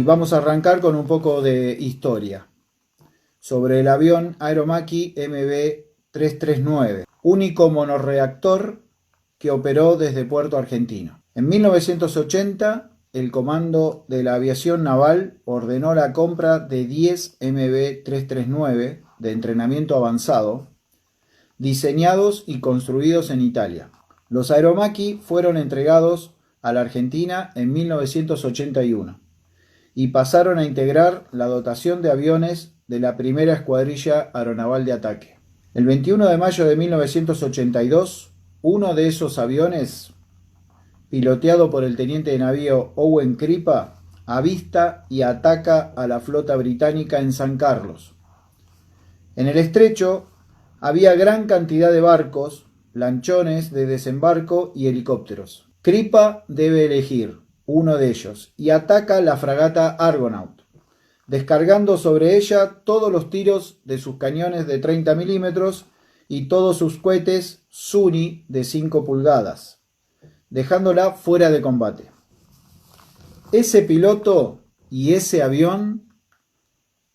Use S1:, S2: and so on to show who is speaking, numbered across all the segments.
S1: vamos a arrancar con un poco de historia sobre el avión Aeromacchi MB-339, único monorreactor que operó desde Puerto Argentino. En 1980, el Comando de la Aviación Naval ordenó la compra de 10 MB-339 de entrenamiento avanzado, diseñados y construidos en Italia. Los Aeromacchi fueron entregados a la Argentina en 1981 y pasaron a integrar la dotación de aviones de la primera escuadrilla aeronaval de ataque. El 21 de mayo de 1982, uno de esos aviones, piloteado por el teniente de navío Owen Crippa, avista y ataca a la flota británica en San Carlos. En el estrecho había gran cantidad de barcos, lanchones de desembarco y helicópteros. Crippa debe elegir uno de ellos y ataca la fragata Argonaut, descargando sobre ella todos los tiros de sus cañones de 30 milímetros y todos sus cohetes Zuni de 5 pulgadas, dejándola fuera de combate. Ese piloto y ese avión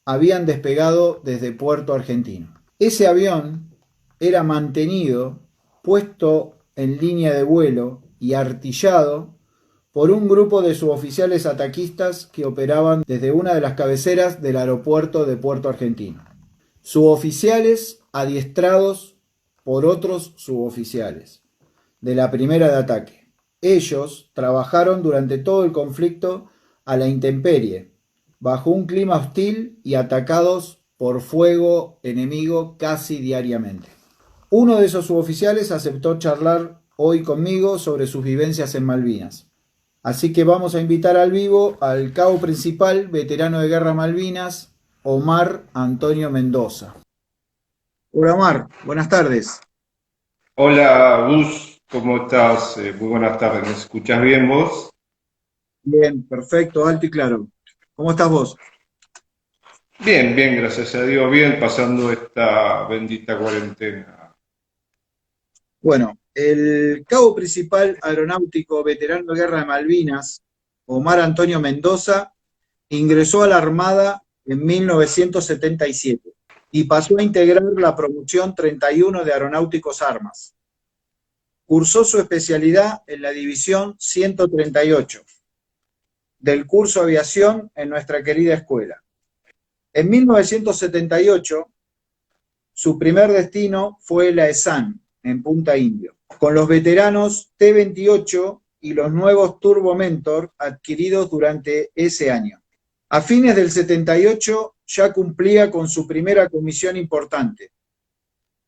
S1: habían despegado desde Puerto Argentino. Ese avión era mantenido, puesto en línea de vuelo y artillado por un grupo de suboficiales ataquistas que operaban desde una de las cabeceras del aeropuerto de Puerto Argentino. Suboficiales adiestrados por otros suboficiales de la primera de ataque. Ellos trabajaron durante todo el conflicto a la intemperie, bajo un clima hostil y atacados por fuego enemigo casi diariamente. Uno de esos suboficiales aceptó charlar hoy conmigo sobre sus vivencias en Malvinas. Así que vamos a invitar al vivo al cabo principal, veterano de Guerra Malvinas, Omar Antonio Mendoza. Hola Omar, buenas tardes.
S2: Hola Gus, ¿cómo estás? Muy buenas tardes, ¿me escuchás bien vos?
S1: Bien, perfecto, alto y claro. ¿Cómo estás vos?
S2: Bien, bien, gracias a Dios, bien, pasando esta bendita cuarentena.
S1: Bueno, el cabo principal aeronáutico veterano de Guerra de Malvinas, Omar Antonio Mendoza, ingresó a la Armada en 1977 y pasó a integrar la promoción 31 de Aeronáuticos Armas. Cursó su especialidad en la División 138 del curso Aviación en nuestra querida escuela. En 1978, su primer destino fue la ESAN, en Punta Indio, con los veteranos T-28 y los nuevos Turbo Mentor adquiridos durante ese año. A fines del 78 ya cumplía con su primera comisión importante,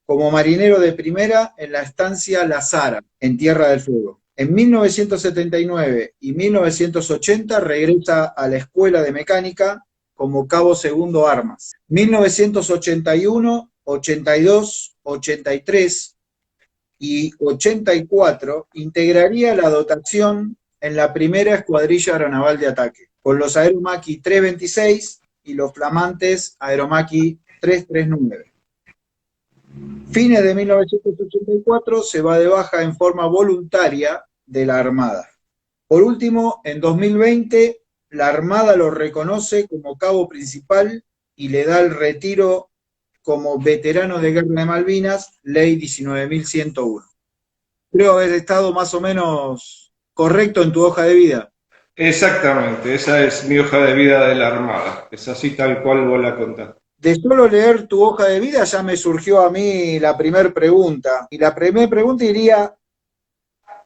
S1: como marinero de primera en la estancia La Zara, en Tierra del Fuego. En 1979 y 1980 regresa a la Escuela de Mecánica como cabo segundo armas. 1981, 82, 83 y 84 integraría la dotación en la primera escuadrilla aeronaval de ataque, con los Aeromacchi 326 y los flamantes Aeromacchi 339. Fines de 1984 se va de baja en forma voluntaria de la Armada. Por último, en 2020, la Armada lo reconoce como cabo principal y le da el retiro como veterano de Guerra de Malvinas, Ley 19.101. Creo haber estado más o menos correcto en tu hoja de vida.
S2: Exactamente, esa es mi hoja de vida de la Armada, es así tal cual vos la contás.
S1: De solo leer tu hoja de vida ya me surgió a mí la primera pregunta. Y la primera pregunta iría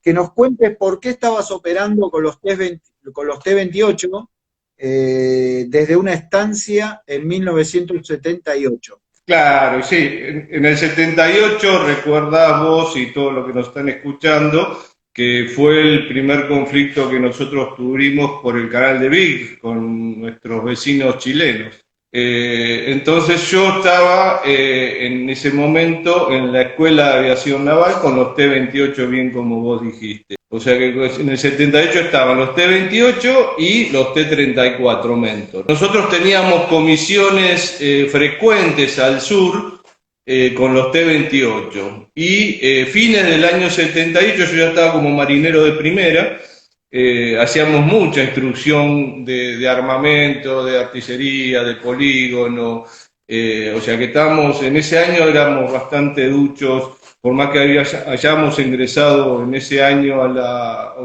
S1: que nos cuentes por qué estabas operando con los T-28 desde una estancia en 1978.
S2: Claro, sí, en el 78 recordás vos y todos los que nos están escuchando que fue el primer conflicto que nosotros tuvimos por el canal de Beagle con nuestros vecinos chilenos. Entonces yo estaba en ese momento en la Escuela de Aviación Naval con los T-28, bien como vos dijiste. O sea que en el 78 estaban los T-28 y los T-34 Mentor. Nosotros teníamos comisiones frecuentes al sur con los T-28 y fines del año 78 yo ya estaba como marinero de primera hacíamos mucha instrucción de armamento, de artillería, de polígono, o sea que estábamos, en ese año éramos bastante duchos, por más que hayamos ingresado en ese año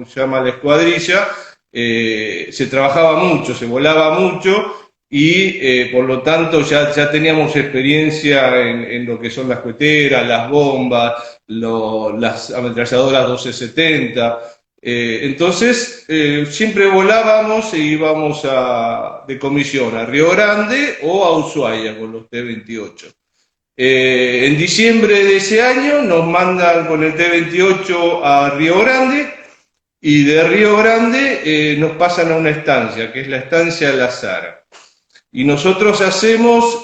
S2: se llama la escuadrilla, se trabajaba mucho, se volaba mucho y por lo tanto ya teníamos experiencia en lo que son las coheteras, las bombas, las ametralladoras 1270. Entonces siempre volábamos e íbamos de comisión a Río Grande o a Ushuaia con los T-28. En diciembre de ese año nos mandan con el T-28 a Río Grande y de Río Grande nos pasan a una estancia, que es la estancia La Zara. Y nosotros hacemos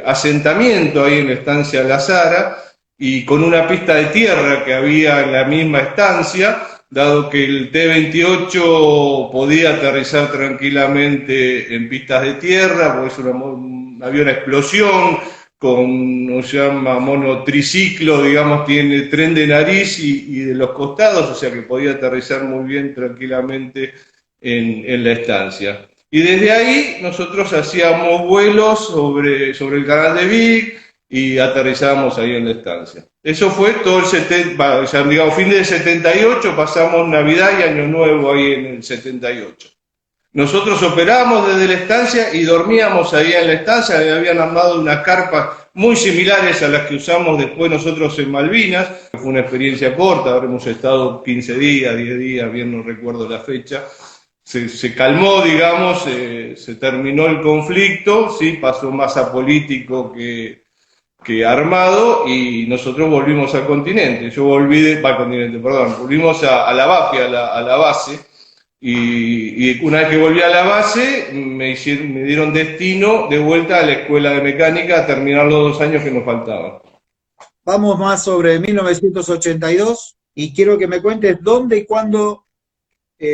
S2: asentamiento ahí en la estancia La Zara y con una pista de tierra que había en la misma estancia, dado que el T-28 podía aterrizar tranquilamente en pistas de tierra, porque había una explosión con, no se llama, monotriciclo, digamos, tiene tren de nariz y de los costados, o sea que podía aterrizar muy bien tranquilamente en la estancia. Y desde ahí nosotros hacíamos vuelos sobre el canal de Vic y aterrizábamos ahí en la estancia. Eso fue todo digamos, fin del 78, pasamos Navidad y Año Nuevo ahí en el 78. Nosotros operábamos desde la estancia y dormíamos ahí en la estancia, habían armado unas carpas muy similares a las que usamos después nosotros en Malvinas. Fue una experiencia corta, habremos estado 15 días, 10 días, bien no recuerdo la fecha. Se calmó, digamos, se terminó el conflicto, ¿sí? Pasó más apolítico que armado y nosotros volvimos al continente. Volvimos a la BAPI, a la base. Y una vez que volví a la base, me dieron destino de vuelta a la escuela de mecánica a terminar los 2 años que nos faltaban.
S1: Vamos más sobre 1982 y quiero que me cuentes dónde y cuándo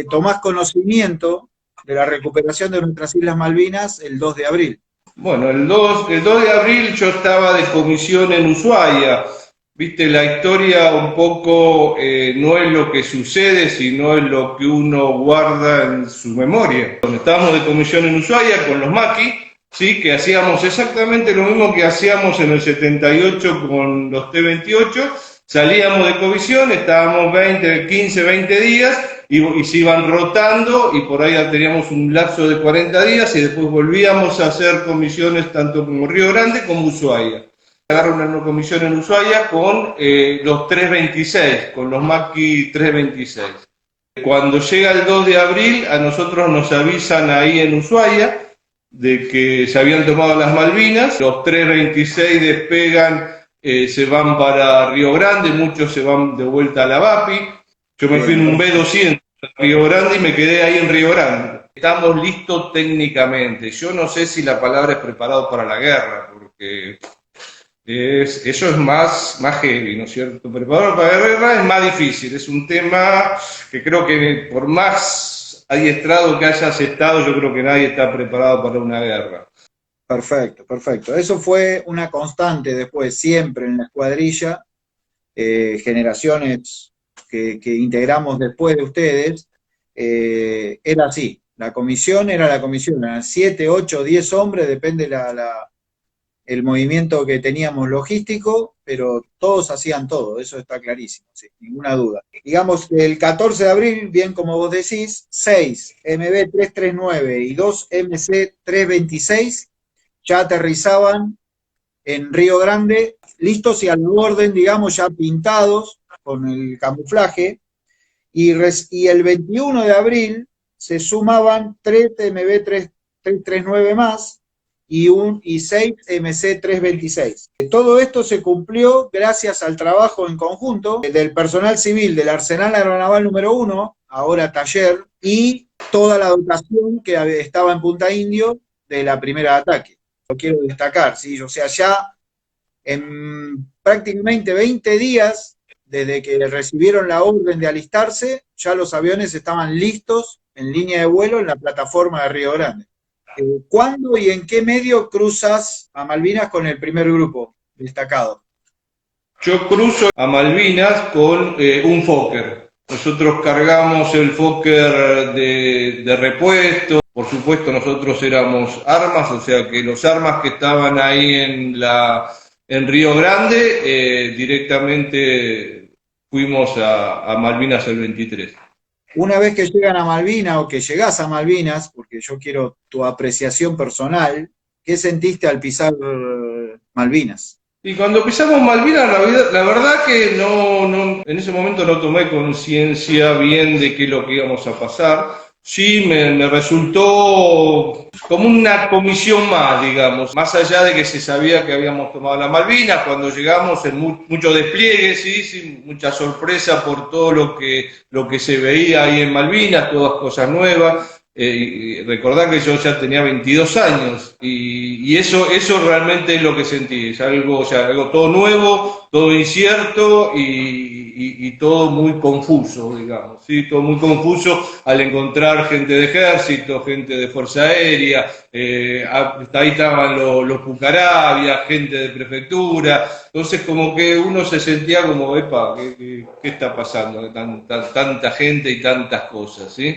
S1: tomás conocimiento de la recuperación de nuestras Islas Malvinas el 2 de abril.
S2: Bueno, el 2 de abril yo estaba de comisión en Ushuaia. Viste, la historia un poco no es lo que sucede, sino es lo que uno guarda en su memoria. Cuando estábamos de comisión en Ushuaia con los maquis, ¿sí? Que hacíamos exactamente lo mismo que hacíamos en el 78 con los T-28, salíamos de comisión, estábamos 15, 20 días y se iban rotando y por ahí teníamos un lapso de 40 días y después volvíamos a hacer comisiones tanto como Río Grande como Ushuaia. Agarraron una comisión en Ushuaia con los 326, con los Macchi 326. Cuando llega el 2 de abril, a nosotros nos avisan ahí en Ushuaia de que se habían tomado las Malvinas, los 326 despegan, se van para Río Grande, muchos se van de vuelta a la BAPI. Yo me fui en un B200 a Río Grande y me quedé ahí en Río Grande. Estamos listos técnicamente. Yo no sé si la palabra es preparado para la guerra, porque eso es más heavy, ¿no es cierto? Preparado para la guerra es más difícil, es un tema que creo que por más adiestrado que hayas estado, yo creo que nadie está preparado para una guerra.
S1: Perfecto, perfecto. Eso fue una constante después, siempre en la escuadrilla, generaciones que integramos después de ustedes, era así. La comisión era la comisión, eran 7, 8, 10 hombres, depende el movimiento que teníamos logístico, pero todos hacían todo, eso está clarísimo, sin ninguna duda. Digamos, el 14 de abril, bien como vos decís, 6 MB339 y 2 MC326 ya aterrizaban en Río Grande, listos y al orden, digamos, ya pintados con el camuflaje, y el 21 de abril se sumaban 3 MB339 más, y 6 MC326. Todo esto se cumplió gracias al trabajo en conjunto del personal civil del Arsenal Aeronaval número 1, ahora taller, y toda la dotación que estaba en Punta Indio de la primera de ataque. Lo quiero destacar, ¿sí? O sea, ya en prácticamente 20 días, desde que recibieron la orden de alistarse, ya los aviones estaban listos en línea de vuelo en la plataforma de Río Grande. ¿Cuándo y en qué medio cruzas a Malvinas con el primer grupo destacado?
S2: Yo cruzo a Malvinas con un Fokker. Nosotros cargamos el Fokker de repuesto. Por supuesto, nosotros éramos armas, o sea que los armas que estaban ahí en Río Grande, directamente fuimos a Malvinas el 23.
S1: Una vez que llegan a Malvinas o que llegás a Malvinas, porque yo quiero tu apreciación personal, ¿qué sentiste al pisar Malvinas?
S2: Y cuando pisamos Malvinas, la verdad que en ese momento no tomé conciencia bien de qué es lo que íbamos a pasar. Sí, me resultó como una comisión más, digamos, más allá de que se sabía que habíamos tomado las Malvinas. Cuando llegamos en mucho despliegue, sí, mucha sorpresa por todo lo que se veía ahí en Malvinas, todas cosas nuevas. Y recordar que yo ya tenía 22 años y eso realmente es lo que sentí, es algo, o sea, algo todo nuevo, todo incierto y todo muy confuso, digamos, ¿sí? Todo muy confuso al encontrar gente de ejército, gente de fuerza aérea, hasta ahí estaban los Pucará, había gente de prefectura, entonces como que uno se sentía como, epa, ¿qué está pasando? Tanta gente y tantas cosas, ¿sí?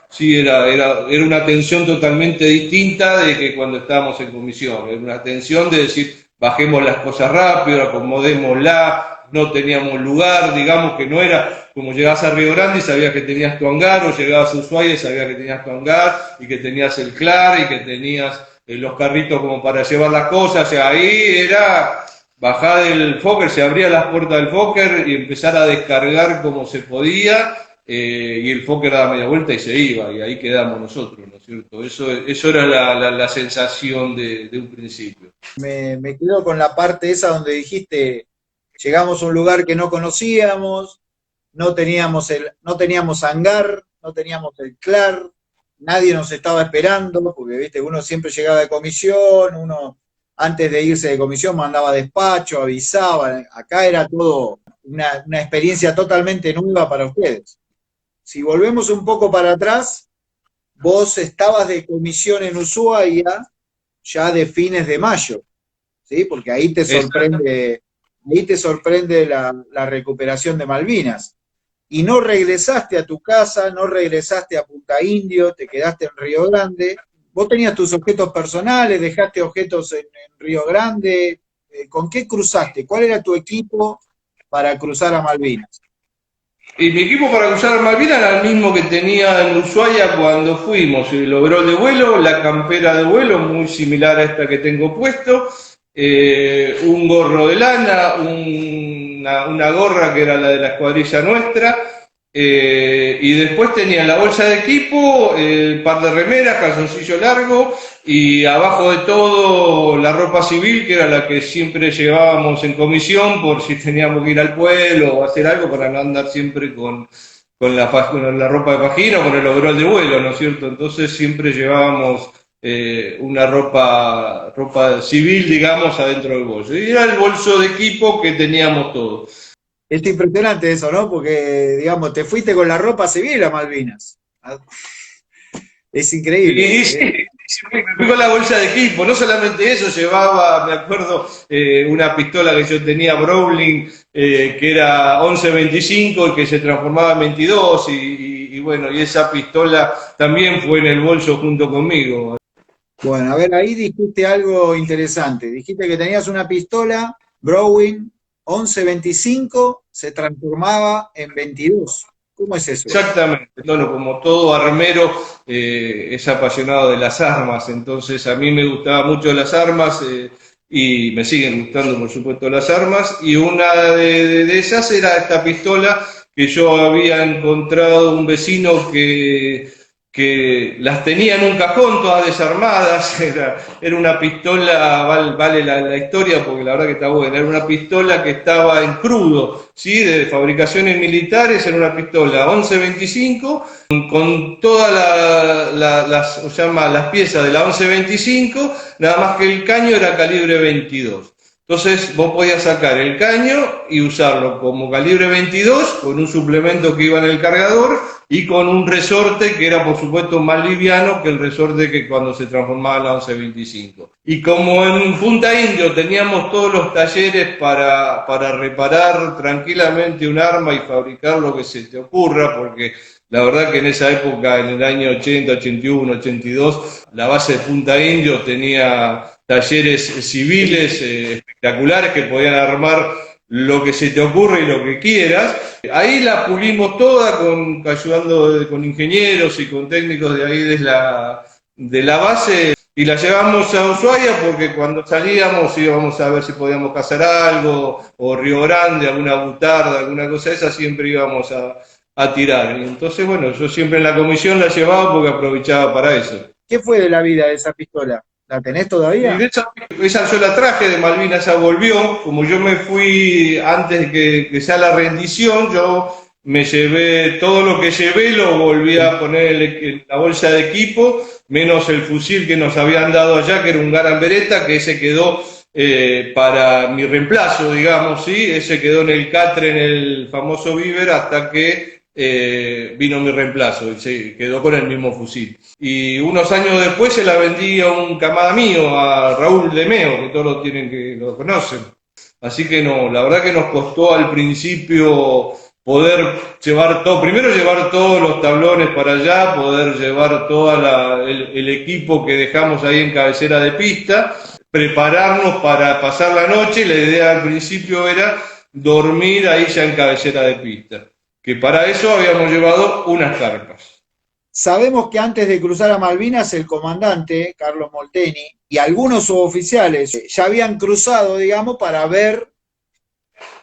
S2: Sí, era una tensión totalmente distinta de que cuando estábamos en comisión. Era una tensión de decir, bajemos las cosas rápido, acomodémosla, no teníamos lugar, digamos que no era como llegabas a Río Grande y sabías que tenías tu hangar, o llegabas a Ushuaia y sabías que tenías tu hangar, y que tenías el CLAR, y que tenías los carritos como para llevar las cosas. O sea, ahí era bajar del Fokker, se abrían las puertas del Fokker y empezar a descargar como se podía. Y el Fokker daba media vuelta y se iba, y ahí quedamos nosotros, ¿no es cierto? Eso era la sensación de un principio.
S1: Me quedo con la parte esa donde dijiste, llegamos a un lugar que no conocíamos, no teníamos hangar, no teníamos el CLAR, nadie nos estaba esperando, porque viste, uno siempre llegaba de comisión, uno antes de irse de comisión mandaba despacho, avisaba, acá era todo una experiencia totalmente nueva para ustedes. Si volvemos un poco para atrás, vos estabas de comisión en Ushuaia ya de fines de mayo, ¿sí? Porque ahí te sorprende la recuperación de Malvinas. Y no regresaste a tu casa, no regresaste a Punta Indio, te quedaste en Río Grande. Vos tenías tus objetos personales, dejaste objetos en Río Grande. ¿Con qué cruzaste? ¿Cuál era tu equipo para cruzar a Malvinas?
S2: Y mi equipo para cruzar Malvinas era el mismo que tenía en Ushuaia cuando fuimos. El overol de vuelo, la campera de vuelo, muy similar a esta que tengo puesto, un gorro de lana, una gorra que era la de la escuadrilla nuestra, y después tenía la bolsa de equipo, el par de remeras, calzoncillo largo, y abajo de todo la ropa civil, que era la que siempre llevábamos en comisión por si teníamos que ir al pueblo o hacer algo, para no andar siempre con la ropa de pajín o con el overol de vuelo, ¿no es cierto? Entonces siempre llevábamos una ropa civil, digamos, adentro del bolso. Y era el bolso de equipo que teníamos todos.
S1: Es impresionante eso, ¿no? Porque, digamos, te fuiste con la ropa civil a Malvinas. Es increíble.
S2: Y sí, me fui con la bolsa de equipo. No solamente eso, llevaba, me acuerdo, una pistola que yo tenía, Browning, que era 11.25 y que se transformaba en 22. Y bueno, y esa pistola también fue en el bolso junto conmigo.
S1: Bueno, a ver, ahí dijiste algo interesante. Dijiste que tenías una pistola, Browning, 11.25, se transformaba en 22. ¿Cómo es eso?
S2: Exactamente. Bueno, como todo armero es apasionado de las armas, entonces a mí me gustaba mucho las armas y me siguen gustando, por supuesto, las armas, y una de esas era esta pistola que yo había encontrado un vecino que las tenía en un cajón todas desarmadas. Era una pistola, vale la historia porque la verdad que está buena, era una pistola que estaba en crudo, ¿sí? De fabricaciones militares, era una pistola 11.25 con todas las piezas de la 11.25, nada más que el caño era calibre 22. Entonces vos podías sacar el caño y usarlo como calibre 22, con un suplemento que iba en el cargador y con un resorte que era por supuesto más liviano que el resorte que cuando se transformaba en la 1125. Y como en Punta Indio teníamos todos los talleres para reparar tranquilamente un arma y fabricar lo que se te ocurra, porque la verdad que en esa época, en el año 80, 81, 82, la base de Punta Indio tenía talleres civiles espectaculares que podían armar lo que se te ocurre y lo que quieras. Ahí la pulimos toda ayudando con ingenieros y con técnicos de ahí de la base y la llevamos a Ushuaia porque cuando salíamos íbamos a ver si podíamos cazar algo, o Río Grande, alguna butarda, alguna cosa de esa, siempre íbamos a tirar. Y entonces, bueno, yo siempre en la comisión la llevaba porque aprovechaba para eso.
S1: ¿Qué fue de la vida de esa pistola? ¿La tenés todavía?
S2: Y esa yo la traje de Malvinas, esa volvió. Como yo me fui antes de que sea la rendición, yo me llevé todo lo que llevé, lo volví a poner en la bolsa de equipo, menos el fusil que nos habían dado allá, que era un Garand Beretta, que ese quedó para mi reemplazo, digamos, ¿sí? Ese quedó en el catre, en el famoso Víver, hasta que vino mi reemplazo y se quedó con el mismo fusil. Y unos años después se la vendí a un camada mío, a Raúl Lemeo, que todos lo conocen. Así que no, la verdad que nos costó al principio poder llevar todo, primero llevar todos los tablones para allá, poder llevar todo el equipo que dejamos ahí en cabecera de pista, prepararnos para pasar la noche. La idea al principio era dormir ahí ya en cabecera de pista, que para eso habíamos llevado unas carpas.
S1: Sabemos que antes de cruzar a Malvinas, el comandante, Carlos Molteni, y algunos suboficiales ya habían cruzado, digamos, para ver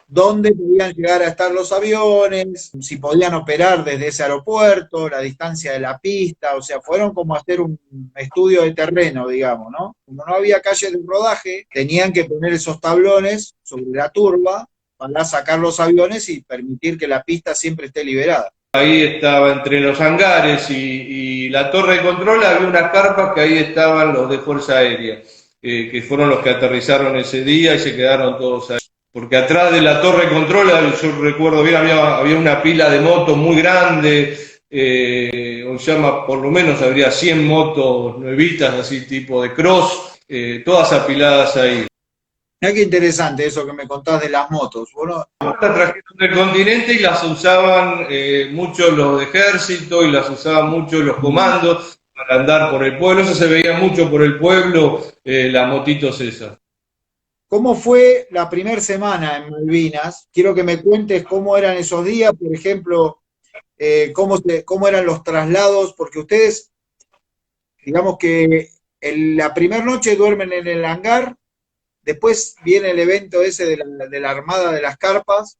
S1: dónde podían llegar a estar los aviones, si podían operar desde ese aeropuerto, la distancia de la pista, o sea, fueron como a hacer un estudio de terreno, digamos, ¿no? Como no había calle de rodaje, tenían que poner esos tablones sobre la turba para sacar los aviones y permitir que la pista siempre esté liberada.
S2: Ahí estaba entre los hangares y la torre de control, había unas carpas que ahí estaban los de Fuerza Aérea, que fueron los que aterrizaron ese día y se quedaron todos ahí. Porque atrás de la torre de control, yo recuerdo bien, había una pila de motos muy grande, por lo menos habría 100 motos nuevitas, así tipo de cross, todas apiladas ahí.
S1: Mirá qué interesante eso que me contás de las motos. Bueno,
S2: las trajeron del continente y las usaban mucho los de ejército y las usaban mucho los comandos para andar por el pueblo. Eso se veía mucho por el pueblo, las motitos esas.
S1: ¿Cómo fue la primera semana en Malvinas? Quiero que me cuentes cómo eran esos días, por ejemplo, cómo eran los traslados, porque ustedes, digamos que la primera noche duermen en el hangar. Después viene el evento ese de la armada de las carpas.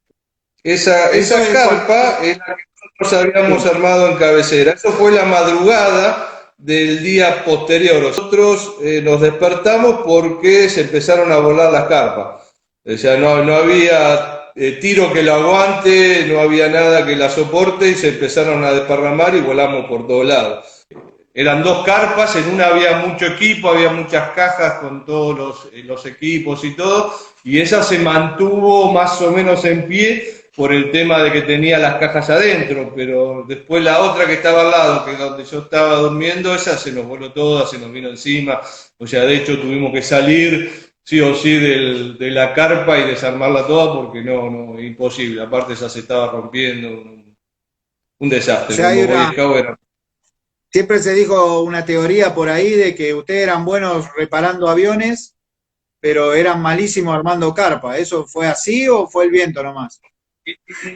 S2: Esa carpa es la que nosotros habíamos armado en cabecera. Eso fue la madrugada del día posterior. Nosotros nos despertamos porque se empezaron a volar las carpas. O sea, no había tiro que la aguante, no había nada que la soporte y se empezaron a desparramar y volamos por todos lados. Eran dos carpas, en una había mucho equipo, había muchas cajas con todos los equipos y todo, y esa se mantuvo más o menos en pie por el tema de que tenía las cajas adentro, pero después la otra que estaba al lado, que es donde yo estaba durmiendo, esa se nos voló toda, se nos vino encima, o sea, de hecho tuvimos que salir sí o sí de la carpa y desarmarla toda porque no, imposible, aparte esa se estaba rompiendo, un desastre.
S1: O sea, siempre se dijo una teoría por ahí de que ustedes eran buenos reparando aviones, pero eran malísimos armando carpa. ¿Eso fue así o fue el viento nomás?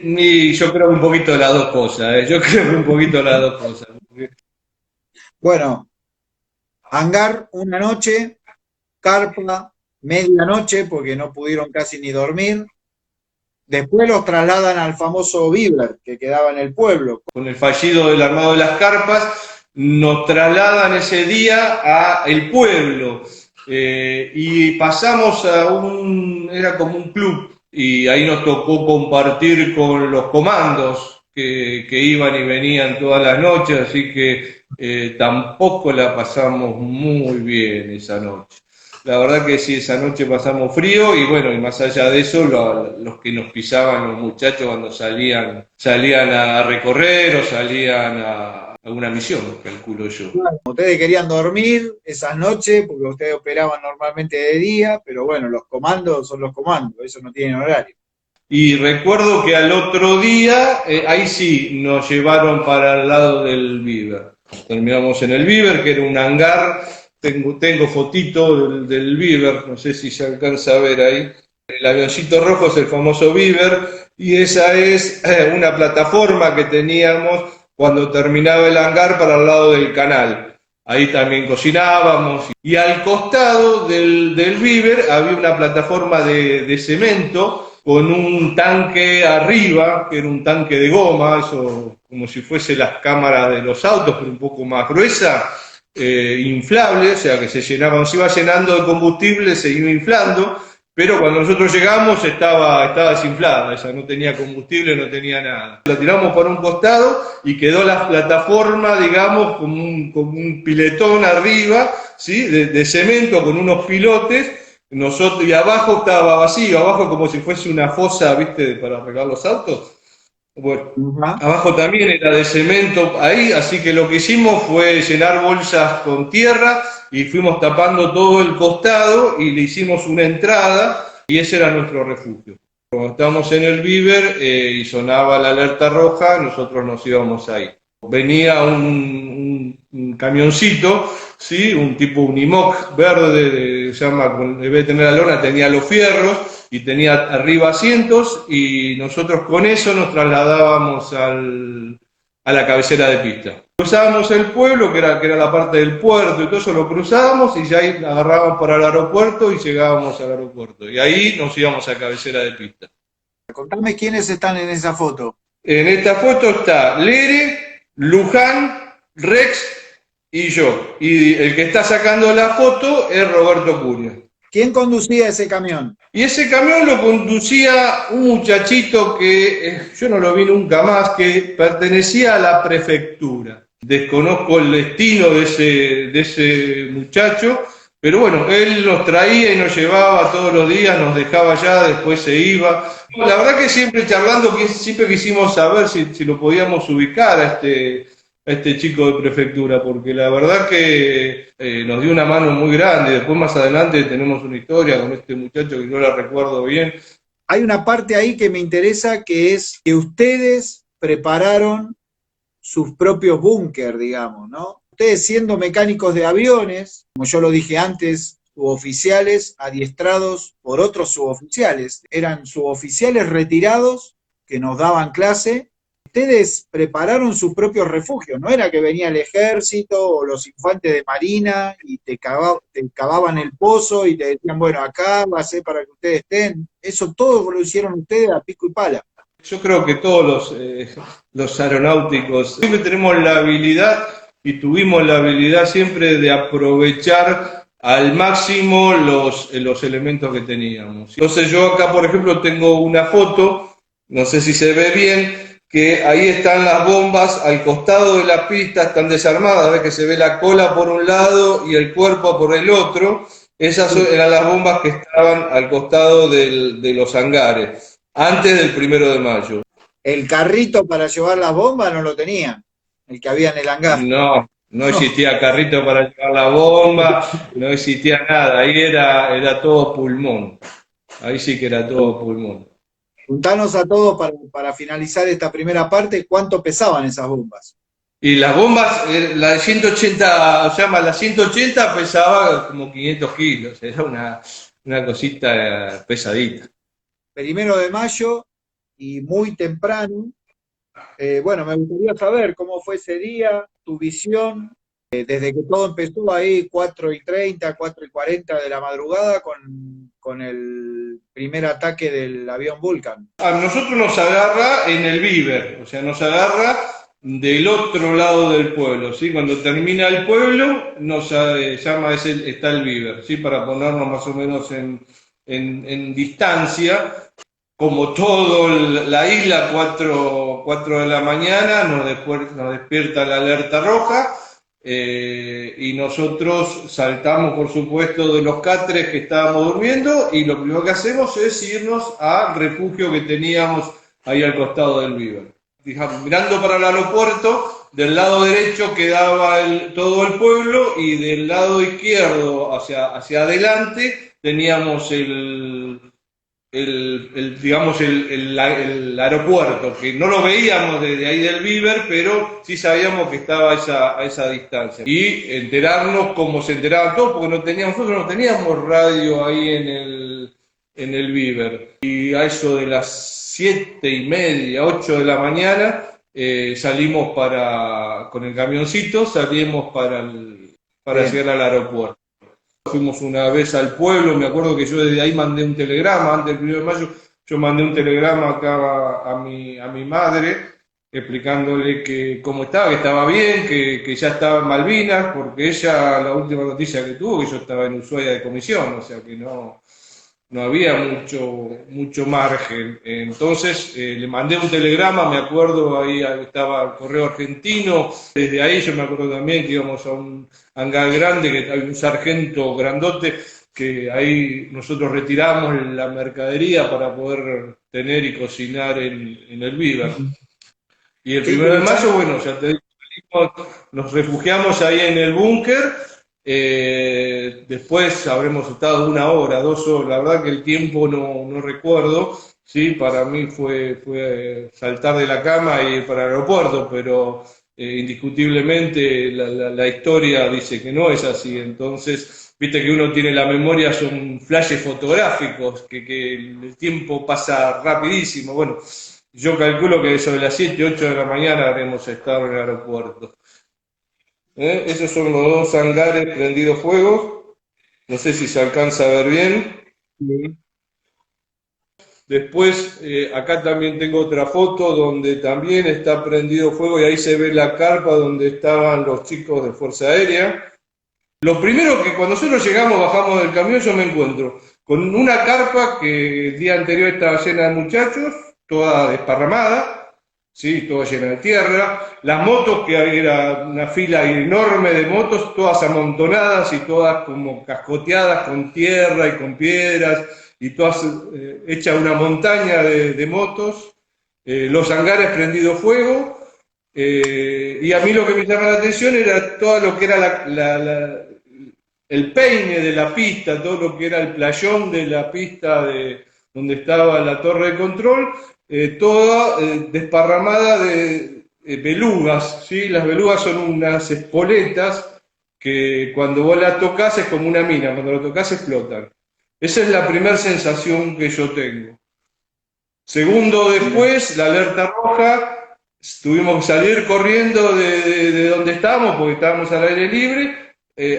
S2: Y yo creo que un poquito de las dos cosas,
S1: Bueno, hangar una noche, carpa medianoche, porque no pudieron casi ni dormir. Después los trasladan al famoso Víver, que quedaba en el pueblo.
S2: Con el fallido del armado de las carpas, nos trasladan ese día a el pueblo y pasamos era como un club, y ahí nos tocó compartir con los comandos que iban y venían todas las noches, así que tampoco la pasamos muy bien esa noche. La verdad que sí, esa noche pasamos frío y bueno, y más allá de eso, los que nos pisaban los muchachos cuando salían a recorrer o salían a alguna misión, calculo yo.
S1: Claro, ustedes querían dormir esas noches porque ustedes operaban normalmente de día, pero bueno, los comandos son los comandos, eso no tienen horario.
S2: Y recuerdo que al otro día, ahí sí, nos llevaron para el lado del Bíber. Terminamos en el Bíber, que era un hangar. Tengo fotito del Bíber, no sé si se alcanza a ver ahí. El avioncito rojo es el famoso Bíber, y esa es una plataforma que teníamos cuando terminaba el hangar para el lado del canal. Ahí también cocinábamos. Y al costado del Bíber había una plataforma de cemento con un tanque arriba, que era un tanque de goma, eso como si fuese las cámaras de los autos, pero un poco más gruesa, inflable, o sea que se iba llenando de combustible, se iba inflando, pero cuando nosotros llegamos estaba desinflada, esa no tenía combustible, no tenía nada. La tiramos por un costado y quedó la plataforma, digamos, como un piletón arriba, ¿sí? de cemento con unos pilotes. Nosotros, y abajo estaba vacío, abajo como si fuese una fosa, ¿viste? Para arreglar los autos. Bueno, abajo también era de cemento ahí, así que lo que hicimos fue llenar bolsas con tierra y fuimos tapando todo el costado y le hicimos una entrada y ese era nuestro refugio. Cuando estábamos en el Bíber y sonaba la alerta roja, nosotros nos íbamos ahí. Venía un camioncito, ¿sí? Un tipo Unimog verde, se llama, en vez de tener la lona, tenía los fierros y tenía arriba asientos y nosotros con eso nos trasladábamos a la cabecera de pista. Cruzábamos el pueblo, que era la parte del puerto, y todo eso lo cruzábamos y ya ahí agarrábamos para el aeropuerto y llegábamos al aeropuerto. Y ahí nos íbamos a cabecera de pista.
S1: Contame quiénes están en esa foto.
S2: En esta foto está Lere, Luján, Rex y yo. Y el que está sacando la foto es Roberto Cunha.
S1: ¿Quién conducía ese camión?
S2: Y ese camión lo conducía un muchachito que yo no lo vi nunca más, que pertenecía a la prefectura. Desconozco el destino de ese muchacho, pero bueno, él nos traía y nos llevaba todos los días, nos dejaba allá, después se iba. La verdad que siempre charlando, siempre quisimos saber si lo podíamos ubicar a este chico de prefectura, porque la verdad que nos dio una mano muy grande. Después más adelante tenemos una historia con este muchacho que no la recuerdo bien.
S1: Hay una parte ahí que me interesa, que es que ustedes prepararon sus propios búnker, digamos, ¿no? Ustedes siendo mecánicos de aviones, como yo lo dije antes, suboficiales adiestrados por otros suboficiales, eran suboficiales retirados que nos daban clase. Ustedes prepararon sus propios refugios, no era que venía el ejército o los infantes de marina y te cavaban el pozo y te decían, bueno, acá va a ser para que ustedes estén. Eso todo lo hicieron ustedes a pico y pala.
S2: Yo creo que todos los aeronáuticos siempre tenemos la habilidad y tuvimos la habilidad siempre de aprovechar al máximo los elementos que teníamos. Entonces yo acá, por ejemplo, tengo una foto, no sé si se ve bien, que ahí están las bombas al costado de la pista, están desarmadas, ves que se ve la cola por un lado y el cuerpo por el otro. Esas eran las bombas que estaban al costado de los hangares, antes del 1 de mayo.
S1: El carrito para llevar las bombas no lo tenían, el que había en el hangar.
S2: No existía carrito para llevar la bomba, no existía nada, ahí era todo pulmón. Ahí sí que era todo pulmón.
S1: Juntanos a todos para finalizar esta primera parte, ¿cuánto pesaban esas bombas?
S2: Y las bombas, la de 180, la 180 pesaba como 500 kilos, era una cosita pesadita.
S1: 1 de mayo y muy temprano. Bueno, me gustaría saber cómo fue ese día, tu visión, desde que todo empezó ahí, 4:30, 4:40 de la madrugada, con el primer ataque del avión Vulcan.
S2: A nosotros nos agarra en el Bíber, o sea, nos agarra del otro lado del pueblo, ¿sí? Cuando termina el pueblo, nos llama, está el Bíber, ¿sí? Para ponernos más o menos en distancia. Como todo la isla, 4 de la mañana, nos despierta la alerta roja. y nosotros saltamos, por supuesto, de los catres que estábamos durmiendo y lo primero que hacemos es irnos al refugio que teníamos ahí al costado del Viver. Mirando para el aeropuerto, del lado derecho quedaba todo el pueblo y del lado izquierdo hacia adelante teníamos digamos, el aeropuerto, que no lo veíamos desde ahí del Viver, pero sí sabíamos que estaba a esa distancia. Y enterarnos como se enteraban todos, porque nosotros no teníamos radio ahí en el Viver. Y a eso de las 7:30, 8 de la mañana, salimos con el camioncito, salimos para llegar al aeropuerto. Fuimos una vez al pueblo, me acuerdo que yo desde ahí mandé un telegrama, antes del 1 de mayo, yo mandé un telegrama acá a mi madre, explicándole que cómo estaba, que estaba bien, que ya estaba en Malvinas, porque ella, la última noticia que tuvo, que yo estaba en Ushuaia de comisión, o sea que no había mucho margen. Entonces le mandé un telegrama, me acuerdo, ahí estaba el correo argentino, desde ahí yo me acuerdo también que íbamos a un hangar grande, que había un sargento grandote, que ahí nosotros retiramos la mercadería para poder tener y cocinar en el Viver. Y el 1 de mayo, bueno, ya te digo, nos refugiamos ahí en el búnker. Después habremos estado 1 hora, 2 horas, la verdad que el tiempo no recuerdo, sí, para mí fue saltar de la cama y ir para el aeropuerto, pero indiscutiblemente la historia dice que no es así, entonces, viste que uno tiene la memoria, son flashes fotográficos, que el tiempo pasa rapidísimo, bueno, yo calculo que sobre las 7, 8 de la mañana habremos estado en el aeropuerto. Esos son los dos hangares prendidos fuego. No sé si se alcanza a ver bien.
S1: Sí.
S2: Después, acá también tengo otra foto donde también está prendido fuego y ahí se ve la carpa donde estaban los chicos de Fuerza Aérea. Lo primero que cuando nosotros llegamos, bajamos del camión, yo me encuentro con una carpa que el día anterior estaba llena de muchachos, toda desparramada, ¿sí? Toda llena de tierra, las motos, que era una fila enorme de motos, todas amontonadas y todas como cascoteadas con tierra y con piedras, y todas hechas una montaña de motos, los hangares prendidos fuego, y a mí lo que me llama la atención era todo lo que era el peine de la pista, todo lo que era el playón de la pista donde estaba la torre de control, toda desparramada de belugas, ¿sí? Las belugas son unas espoletas que cuando vos las tocas es como una mina, cuando lo tocas explotan. Esa es la primera sensación que yo tengo. Segundo después, la alerta roja, tuvimos que salir corriendo de donde estábamos, porque estábamos al aire libre,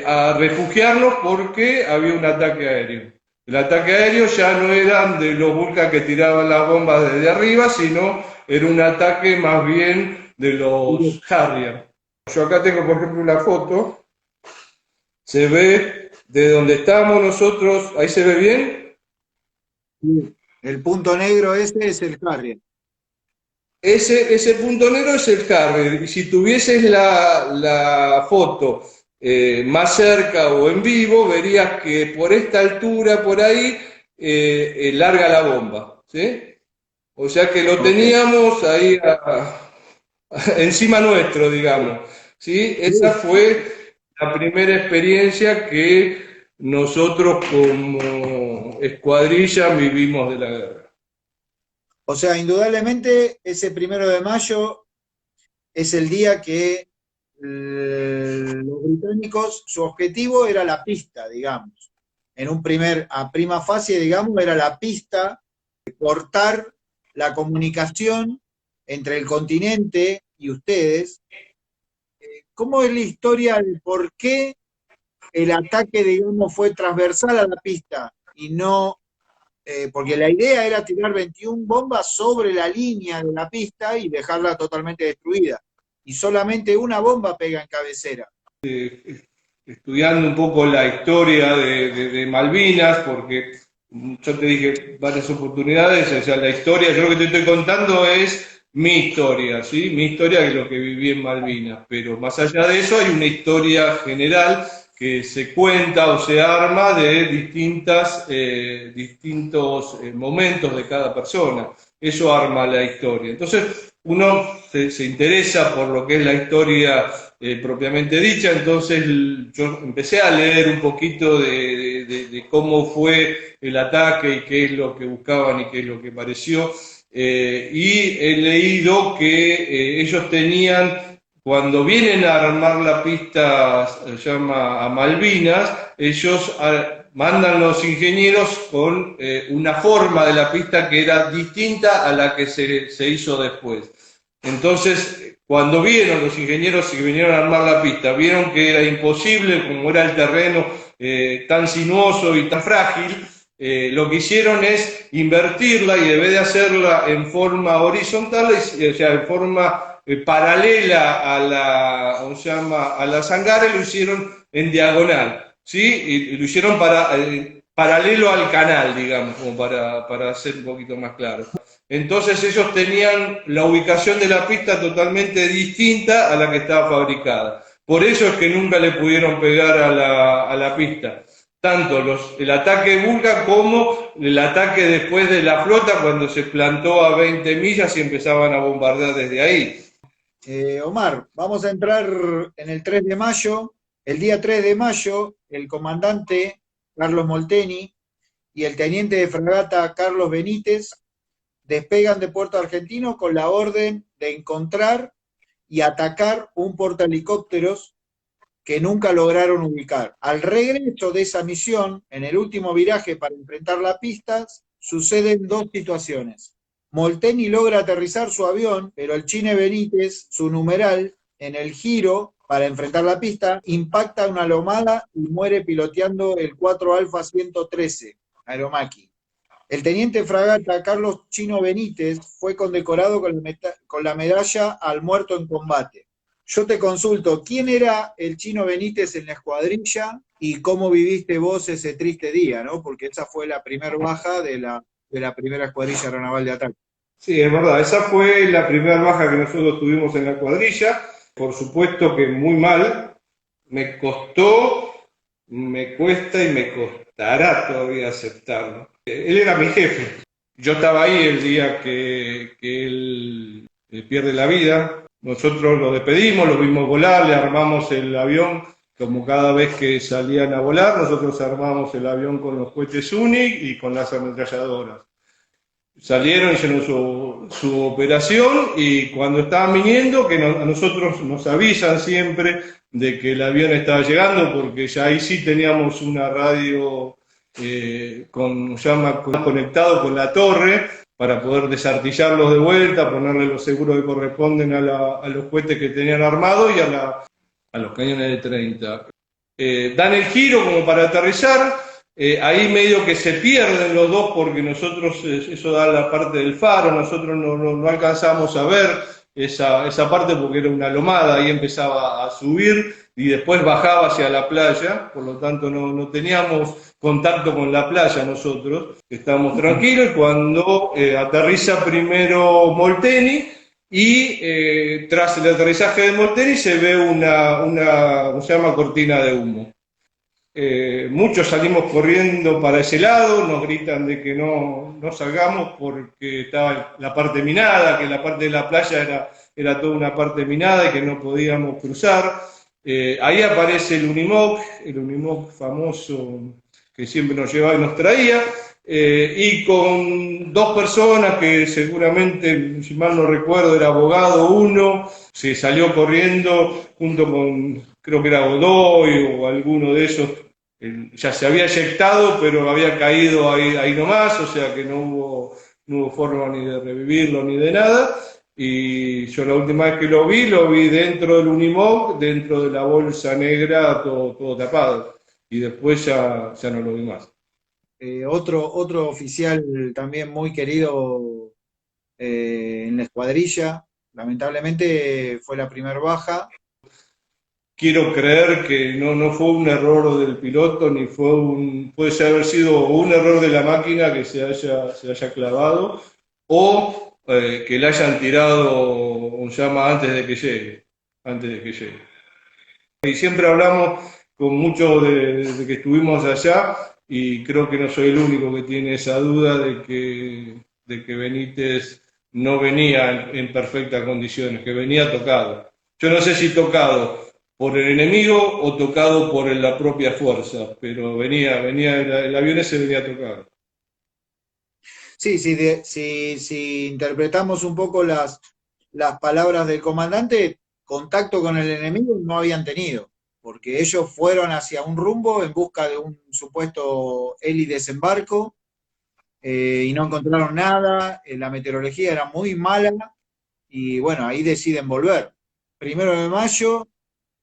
S2: a refugiarnos porque había un ataque aéreo. El ataque aéreo ya no eran de los Vulcan que tiraban las bombas desde arriba, sino era un ataque más bien de los Harrier. Yo acá tengo, por ejemplo, una foto, se ve de donde estábamos nosotros, ahí se ve bien.
S1: Sí. El punto negro ese es el Harrier.
S2: Ese punto negro es el Harrier, y si tuvieses la foto más cerca o en vivo, verías que por esta altura, por ahí, larga la bomba, ¿sí? O sea que lo teníamos ahí encima nuestro, digamos, ¿sí? Esa fue la primera experiencia que nosotros como escuadrilla vivimos de la guerra.
S1: O sea, indudablemente ese 1 de mayo es el día que los británicos, su objetivo era la pista, digamos. A prima facie, digamos, era la pista, cortar la comunicación entre el continente y ustedes. ¿Cómo es la historia de por qué el ataque, digamos, fue transversal a la pista y no... porque la idea era tirar 21 bombas sobre la línea de la pista y dejarla totalmente destruida. Y solamente una bomba pega en cabecera.
S2: Estudiando un poco la historia de Malvinas, porque yo te dije varias oportunidades, o sea, la historia, yo lo que te estoy contando es mi historia, ¿sí? Mi historia es lo que viví en Malvinas, pero más allá de eso hay una historia general que se cuenta o se arma de distintos momentos de cada persona. Eso arma la historia. Entonces, uno se interesa por lo que es la historia propiamente dicha, entonces yo empecé a leer un poquito de cómo fue el ataque y qué es lo que buscaban y qué es lo que pareció. Y he leído que ellos tenían, cuando vienen a armar la pista, se llama a Malvinas, ellos mandan los ingenieros con una forma de la pista que era distinta a la que se hizo después. Entonces, cuando vieron los ingenieros que vinieron a armar la pista, vieron que era imposible, como era el terreno tan sinuoso y tan frágil, lo que hicieron es invertirla y en vez de hacerla en forma horizontal, o sea, en forma paralela a la Sangare, lo hicieron en diagonal, ¿sí? Y lo hicieron paralelo al canal, digamos, como para hacer un poquito más claro. Entonces ellos tenían la ubicación de la pista totalmente distinta a la que estaba fabricada. Por eso es que nunca le pudieron pegar a la pista. Tanto el ataque Vulcan como el ataque después de la flota cuando se plantó a 20 millas y empezaban a bombardear desde ahí.
S1: Omar, vamos a entrar en el 3 de mayo. El día 3 de mayo, el comandante Carlos Molteni y el teniente de fragata Carlos Benítez despegan de Puerto Argentino con la orden de encontrar y atacar un portahelicópteros que nunca lograron ubicar. Al regreso de esa misión, en el último viraje para enfrentar las pistas, suceden dos situaciones. Molteni logra aterrizar su avión, pero el Chine Benítez, su numeral, en el giro para enfrentar la pista, impacta una lomada y muere piloteando el 4 Alfa 113, Aeromacchi. El teniente fragata Carlos Chino Benítez fue condecorado con la medalla al muerto en combate. Yo te consulto, ¿quién era el Chino Benítez en la escuadrilla y cómo viviste vos ese triste día, ¿no? Porque esa fue la primera baja de la primera escuadrilla aeronaval de ataque.
S2: Sí, es verdad, esa fue la primera baja que nosotros tuvimos en la cuadrilla. Por supuesto que muy mal, me costó, me cuesta y me costará todavía aceptarlo. Él era mi jefe. Yo estaba ahí el día que él pierde la vida. Nosotros lo despedimos, lo vimos volar, le armamos el avión, como cada vez que salían a volar, nosotros armamos el avión con los cohetes UNIC y con las ametralladoras. Salieron, hicieron su operación y cuando estaban viniendo, que a nosotros nos avisan siempre de que el avión estaba llegando, porque ya ahí sí teníamos una radio conectado con la torre para poder desartillarlos de vuelta, ponerle los seguros que corresponden a los cohetes que tenían armados y a los cañones de 30. Dan el giro como para aterrizar. Ahí medio que se pierden los dos porque nosotros, eso da la parte del faro, nosotros no alcanzamos a ver esa parte porque era una lomada, ahí empezaba a subir y después bajaba hacia la playa, por lo tanto no teníamos contacto con la playa nosotros, estábamos tranquilos cuando aterriza primero Molteni y tras el aterrizaje de Molteni se ve una ¿cómo se llama? Cortina de humo. Muchos salimos corriendo para ese lado, nos gritan de que no salgamos porque estaba la parte minada, que la parte de la playa era toda una parte minada y que no podíamos cruzar. Ahí aparece el Unimog famoso que siempre nos llevaba y nos traía, y con dos personas que seguramente, si mal no recuerdo, era abogado uno, se salió corriendo junto con, creo que era Godoy o alguno de esos. Ya se había eyectado, pero había caído ahí nomás, o sea que no hubo forma ni de revivirlo ni de nada. Y yo la última vez que lo vi dentro del Unimog, dentro de la bolsa negra, todo tapado. Y después ya no lo vi más.
S1: Otro oficial también muy querido en la escuadrilla, lamentablemente fue la primera baja.
S2: Quiero creer que no fue un error del piloto, ni puede haber sido un error de la máquina que se haya clavado, o que le hayan tirado un llama antes de que llegue, antes de que llegue. Y siempre hablamos con muchos de que estuvimos allá y creo que no soy el único que tiene esa duda de que Benítez no venía en perfectas condiciones, que venía tocado. Yo no sé si tocado por el enemigo o tocado por la propia fuerza, pero el avión ese venía tocado.
S1: Sí, si interpretamos un poco las palabras del comandante, contacto con el enemigo no habían tenido, porque ellos fueron hacia un rumbo en busca de un supuesto helidesembarco y no encontraron nada, la meteorología era muy mala y bueno, ahí deciden volver. 1 de mayo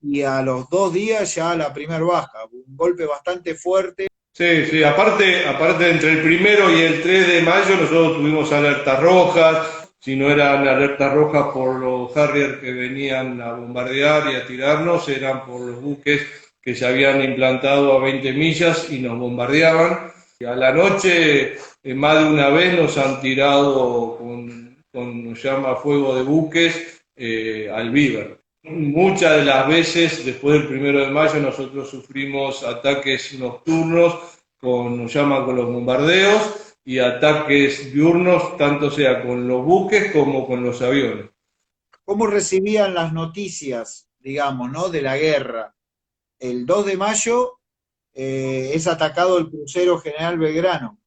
S1: y a los 2 días ya la primer baja, un golpe bastante fuerte.
S2: Sí, sí, aparte entre el 1 y el 3 de mayo nosotros tuvimos alertas rojas, si no eran alertas rojas por los Harrier que venían a bombardear y a tirarnos, eran por los buques que se habían implantado a 20 millas y nos bombardeaban. Y a la noche, más de una vez nos han tirado con llama fuego de buques al Beaver. Muchas de las veces, después del 1 de mayo, nosotros sufrimos ataques nocturnos con los bombardeos y ataques diurnos, tanto sea con los buques como con los aviones.
S1: ¿Cómo recibían las noticias, digamos, ¿no? De la guerra? El 2 de mayo es atacado el crucero General Belgrano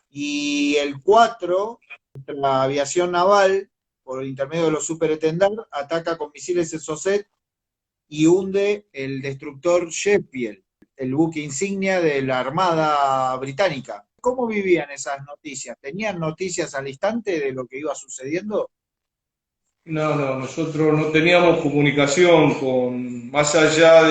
S1: y el 4, la aviación naval, por intermedio de los superetendard, ataca con misiles Exocet y hunde el destructor Sheffield, el buque insignia de la Armada Británica. ¿Cómo vivían esas noticias? ¿Tenían noticias al instante de lo que iba sucediendo?
S2: No, nosotros no teníamos comunicación más allá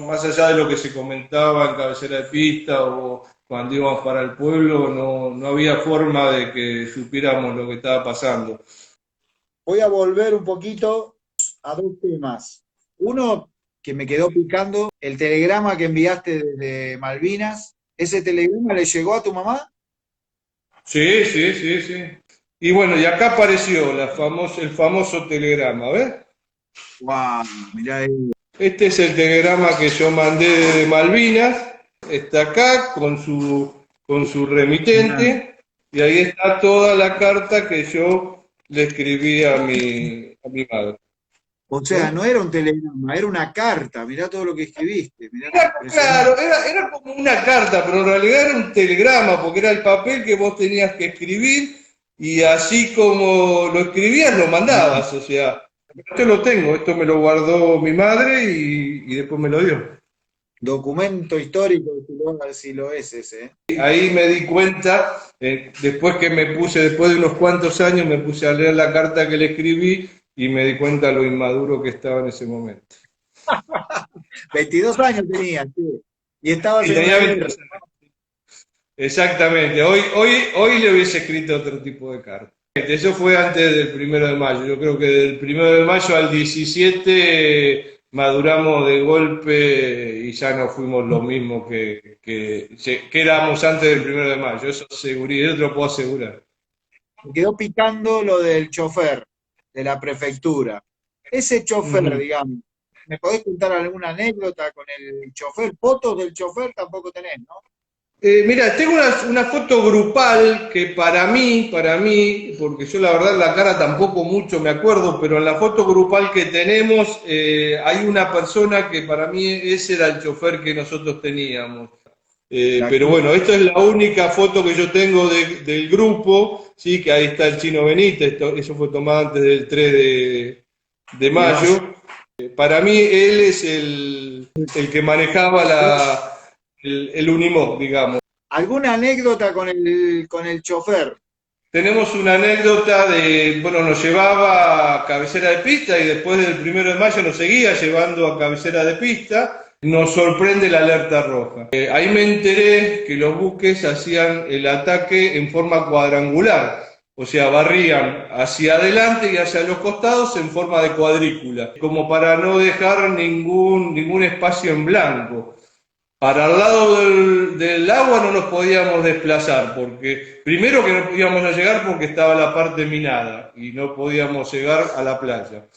S2: más allá de lo que se comentaba en cabecera de pista o cuando íbamos para el pueblo, no había forma de que supiéramos lo que estaba pasando.
S1: Voy a volver un poquito a 2 temas. Uno que me quedó picando, el telegrama que enviaste desde Malvinas. ¿Ese telegrama le llegó a tu mamá?
S2: Sí, sí, sí, sí. Y bueno, y acá apareció el famoso telegrama, ¿ves?
S1: ¡Guau! Mirá ahí.
S2: Este es el telegrama que yo mandé desde Malvinas. Está acá con su remitente y ahí está toda la carta que yo le escribí a mi madre.
S1: O sea, no era un telegrama, era una carta. Mirá todo lo que escribiste. Mirá,
S2: Claro, era como una carta, pero en realidad era un telegrama, porque era el papel que vos tenías que escribir y así como lo escribías lo mandabas. O sea, esto lo tengo, esto me lo guardó mi madre y después me lo dio.
S1: documento histórico, si lo es ese.
S2: Ahí me di cuenta, después después de unos cuantos años me puse a leer la carta que le escribí y me di cuenta lo inmaduro que estaba en ese momento.
S1: 22 años tenía, sí. Y estabas
S2: Y
S1: en
S2: tenía
S1: una
S2: 22 años. Exactamente, hoy le hubiese escrito otro tipo de carta. Eso fue antes del 1 de mayo, yo creo que del 1 de mayo al 17 maduramos de golpe y ya no fuimos lo mismo que éramos antes del 1 de mayo, eso yo te lo puedo asegurar.
S1: Me quedó picando lo del chofer de la prefectura. Ese chofer, digamos, ¿me podés contar alguna anécdota con el chofer? Fotos del chofer tampoco tenés, ¿no?
S2: Mira, tengo una foto grupal que para mí, porque yo la verdad la cara tampoco mucho me acuerdo, pero en la foto grupal que tenemos hay una persona que para mí ese era el chofer que nosotros teníamos. Pero bueno, esta es la única foto que yo tengo del grupo, sí, que ahí está el Chino Benítez, eso fue tomado antes del 3 de mayo. Para mí él es el que manejaba el Unimog, digamos.
S1: ¿Alguna anécdota con el chofer?
S2: Tenemos una anécdota nos llevaba a cabecera de pista y después del 1 de mayo nos seguía llevando a cabecera de pista. Nos sorprende la alerta roja. Ahí me enteré que los buques hacían el ataque en forma cuadrangular, o sea, barrían hacia adelante y hacia los costados en forma de cuadrícula, como para no dejar ningún espacio en blanco. Para el lado del agua no nos podíamos desplazar, porque primero que no podíamos llegar porque estaba la parte minada y no podíamos llegar a la playa.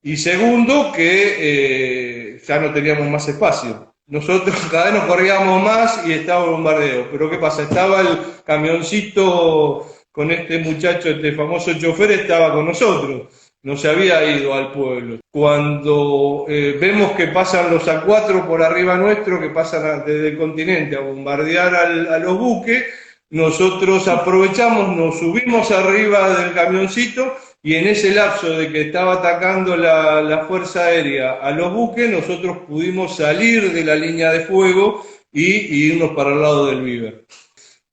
S2: Y segundo, que ya no teníamos más espacio. Nosotros cada vez nos corríamos más y estaba el bombardeo. Pero ¿qué pasa? Estaba el camioncito con este muchacho, este famoso chofer, estaba con nosotros. No se había ido al pueblo. Cuando vemos que pasan los A4 por arriba nuestro, que pasan desde el continente a bombardear a los buques, nosotros aprovechamos, nos subimos arriba del camioncito y en ese lapso de que estaba atacando la Fuerza Aérea a los buques, nosotros pudimos salir de la línea de fuego y irnos para el lado del Bíber.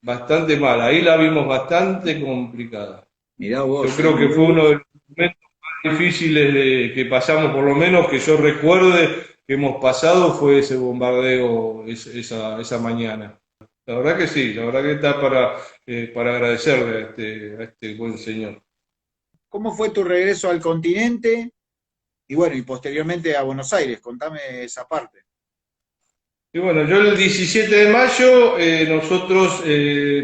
S2: Bastante mal, ahí la vimos bastante complicada.
S1: Mirá vos.
S2: Yo creo que fue uno de los momentos más difíciles que pasamos, por lo menos que yo recuerde que hemos pasado, fue ese bombardeo esa mañana. La verdad que sí, la verdad que está para agradecerle a este buen señor.
S1: ¿Cómo fue tu regreso al continente? Y bueno, y posteriormente a Buenos Aires, contame esa parte.
S2: Y bueno, yo el 17 de mayo nosotros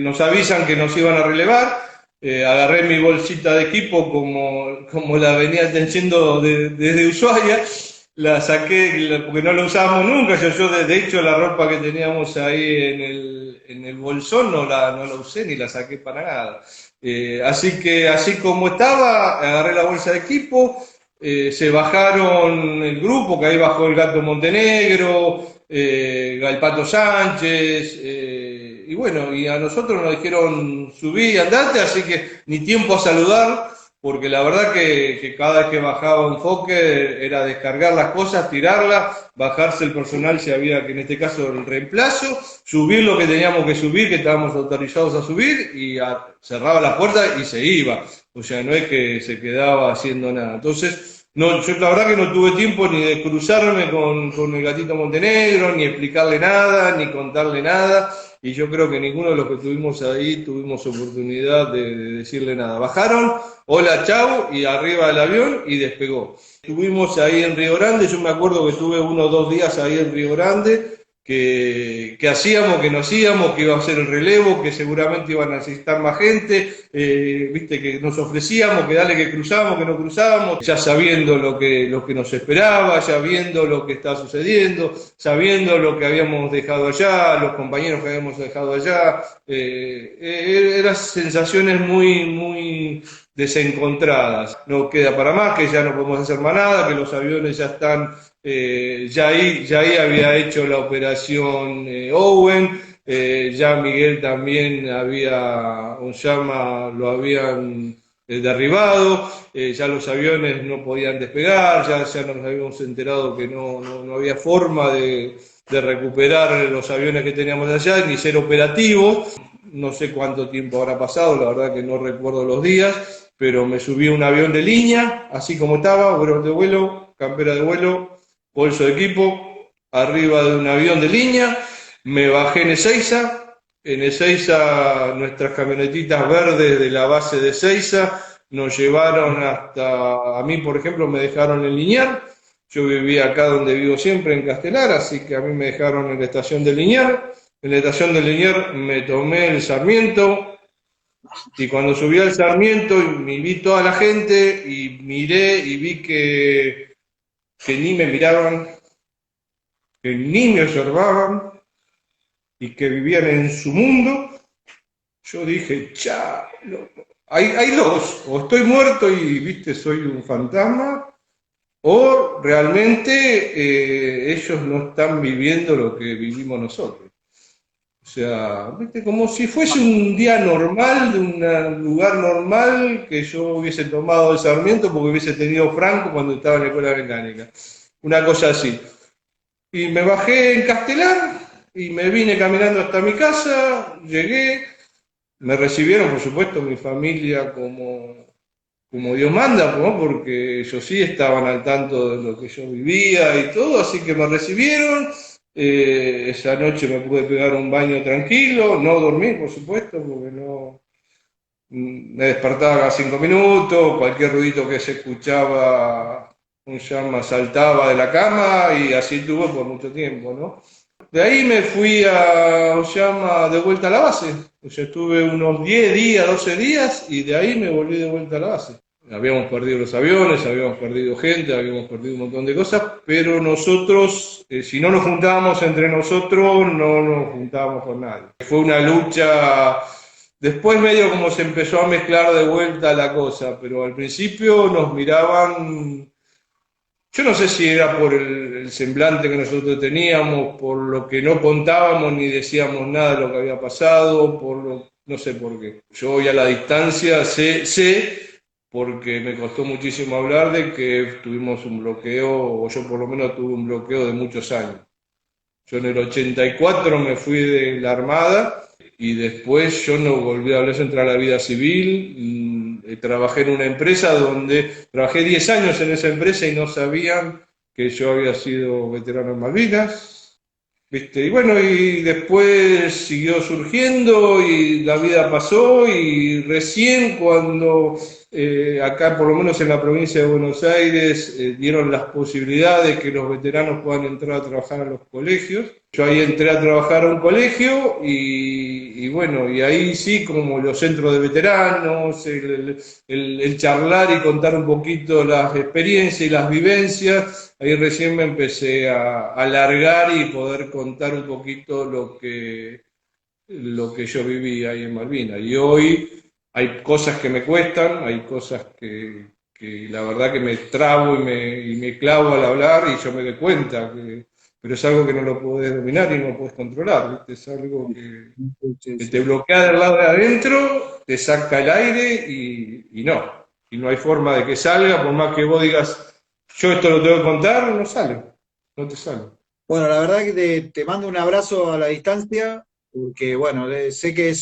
S2: nos avisan que nos iban a relevar. Agarré mi bolsita de equipo como la venía teniendo desde Ushuaia. La saqué porque no la usábamos nunca. Yo de hecho, la ropa que teníamos ahí en el bolsón no la usé ni la saqué para nada. Así que, así como estaba, agarré la bolsa de equipo. Se bajaron el grupo, que ahí bajó el Gato Montenegro, Galpato Sánchez, y bueno, y a nosotros nos dijeron subí y andate, así que ni tiempo a saludar, porque la verdad que cada vez que bajaba un Fokker era descargar las cosas, tirarlas, bajarse el personal si había, que en este caso el reemplazo, subir lo que teníamos que subir, que estábamos autorizados a subir, y cerraba la puerta y se iba. O sea, no es que se quedaba haciendo nada. Entonces, no, yo la verdad que no tuve tiempo ni de cruzarme con el Gatito Montenegro, ni explicarle nada, ni contarle nada. Y yo creo que ninguno de los que estuvimos ahí tuvimos oportunidad de decirle nada. Bajaron, hola, chau, y arriba del avión y despegó. Estuvimos ahí en Río Grande, yo me acuerdo que estuve 1 o 2 días ahí en Río Grande, que hacíamos, que no hacíamos, que iba a ser el relevo, que seguramente iban a necesitar más gente, viste, que nos ofrecíamos, que dale que cruzábamos, que no cruzábamos, ya sabiendo lo que nos esperaba, ya viendo lo que estaba sucediendo, sabiendo lo que habíamos dejado allá, los compañeros que habíamos dejado allá, eran sensaciones muy desencontradas. No queda para más, que ya no podemos hacer más nada, que los aviones ya están... ya ahí había hecho la operación Owen, ya Miguel también lo habían derribado, ya los aviones no podían despegar, ya nos habíamos enterado que no había forma de recuperar los aviones que teníamos allá, ni ser operativos. No sé cuánto tiempo habrá pasado, la verdad que no recuerdo los días, pero me subí a un avión de línea, así como estaba, overol de vuelo, campera de vuelo, bolso de equipo, arriba de un avión de línea, me bajé en Ezeiza nuestras camionetitas verdes de la base de Ezeiza nos llevaron a mí por ejemplo me dejaron en Liniar, yo vivía acá donde vivo siempre en Castelar, así que a mí me dejaron en la estación de Liniar, en la estación de Liniar me tomé el Sarmiento, y cuando subí al Sarmiento y vi toda la gente y miré y vi que ni me miraban, que ni me observaban y que vivían en su mundo, yo dije, hay dos, o estoy muerto y, viste, soy un fantasma, o realmente ellos no están viviendo lo que vivimos nosotros. O sea, viste, como si fuese un día normal, de un lugar normal, que yo hubiese tomado el Sarmiento porque hubiese tenido Franco cuando estaba en la escuela mecánica. Una cosa así. Y me bajé en Castelar y me vine caminando hasta mi casa, llegué, me recibieron, por supuesto, mi familia como Dios manda, ¿no? Porque ellos sí estaban al tanto de lo que yo vivía y todo, así que me recibieron. Esa noche me pude pegar un baño tranquilo, no dormir, por supuesto, porque no me despertaba cada 5 minutos, cualquier ruidito que se escuchaba, un llama saltaba de la cama y así tuve por mucho tiempo, ¿no? de ahí me fui de vuelta a la base. O sea, estuve unos 10 días, 12 días y de ahí me volví de vuelta a la base. Habíamos perdido los aviones, habíamos perdido gente, habíamos perdido un montón de cosas, pero nosotros, si no nos juntábamos entre nosotros, no nos juntábamos con nadie. Fue una lucha, después medio como se empezó a mezclar de vuelta la cosa, pero al principio nos miraban, yo no sé si era por el semblante que nosotros teníamos, por lo que no contábamos ni decíamos nada de lo que había pasado, no sé por qué. Yo hoy a la distancia sé porque me costó muchísimo hablar de que tuvimos un bloqueo, o yo por lo menos tuve un bloqueo de muchos años. Yo en el 84 me fui de la Armada y después yo no volví a hablar, yo entré a la vida civil, trabajé en una empresa donde trabajé 10 años en esa empresa y no sabían que yo había sido veterano en Malvinas, ¿viste? Y bueno, y después siguió surgiendo y la vida pasó y recién cuando acá, por lo menos en la provincia de Buenos Aires, dieron las posibilidades que los veteranos puedan entrar a trabajar a los colegios. Yo ahí entré a trabajar a un colegio y bueno, y ahí sí, como los centros de veteranos, el charlar y contar un poquito las experiencias y las vivencias, ahí recién me empecé a alargar y poder contar un poquito lo que yo viví ahí en Malvinas. Y hoy hay cosas que me cuestan, hay cosas que la verdad que me trabo y me clavo al hablar y yo me doy cuenta, pero es algo que no lo puedes dominar y no lo puedes controlar, ¿viste? Es algo que te bloquea del lado de adentro, te saca el aire y no hay forma de que salga, por más que vos digas, yo esto lo tengo que contar, no sale, no te sale.
S1: Bueno, la verdad que te mando un abrazo a la distancia, porque bueno, sé que